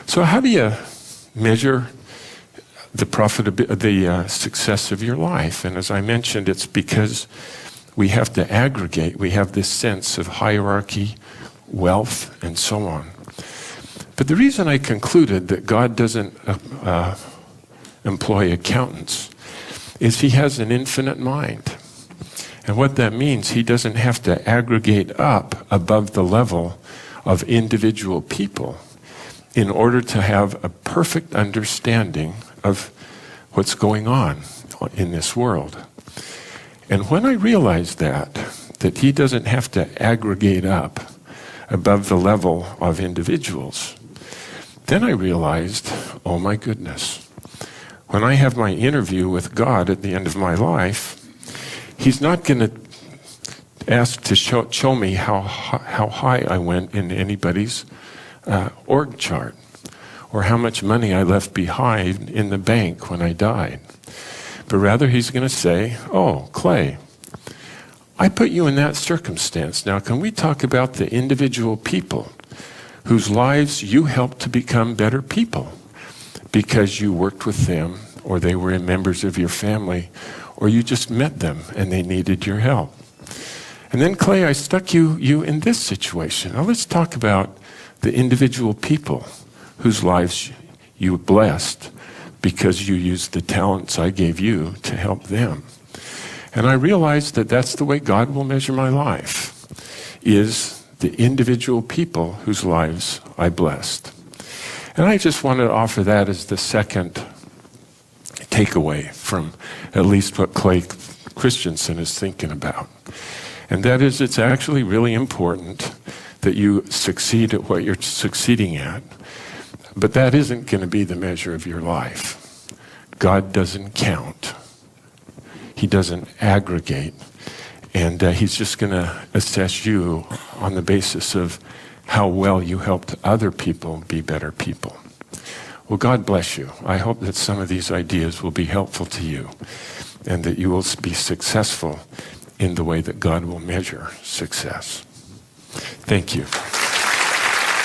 So how do you measure the success of your life? And as I mentioned, it's because we have to aggregate. We have this sense of hierarchy, wealth, and so on. But the reason I concluded that God doesn't employ accountants is he has an infinite mind. And what that means, he doesn't have to aggregate up above the level of individual people in order to have a perfect understanding of what's going on in this world. And when I realized that he doesn't have to aggregate up above the level of individuals, then I realized, oh my goodness, when I have my interview with God at the end of my life, he's not going to ask to show me how high I went in anybody's org chart, or how much money I left behind in the bank when I died. But rather he's going to say, oh, Clay, I put you in that circumstance. Now, can we talk about the individual people whose lives you helped to become better people because you worked with them, or they were members of your family, or you just met them and they needed your help? And then, Clay, I stuck you in this situation. Now let's talk about the individual people whose lives you blessed because you used the talents I gave you to help them. And I realized that that's the way God will measure my life, is the individual people whose lives I blessed. And I just wanted to offer that as the second takeaway from at least what Clay Christensen is thinking about. And that is, it's actually really important that you succeed at what you're succeeding at, but that isn't going to be the measure of your life. God doesn't count. He doesn't aggregate. And he's just going to assess you on the basis of how well you helped other people be better people. Well, God bless you. I hope that some of these ideas will be helpful to you, and that you will be successful in the way that God will measure success. Thank you.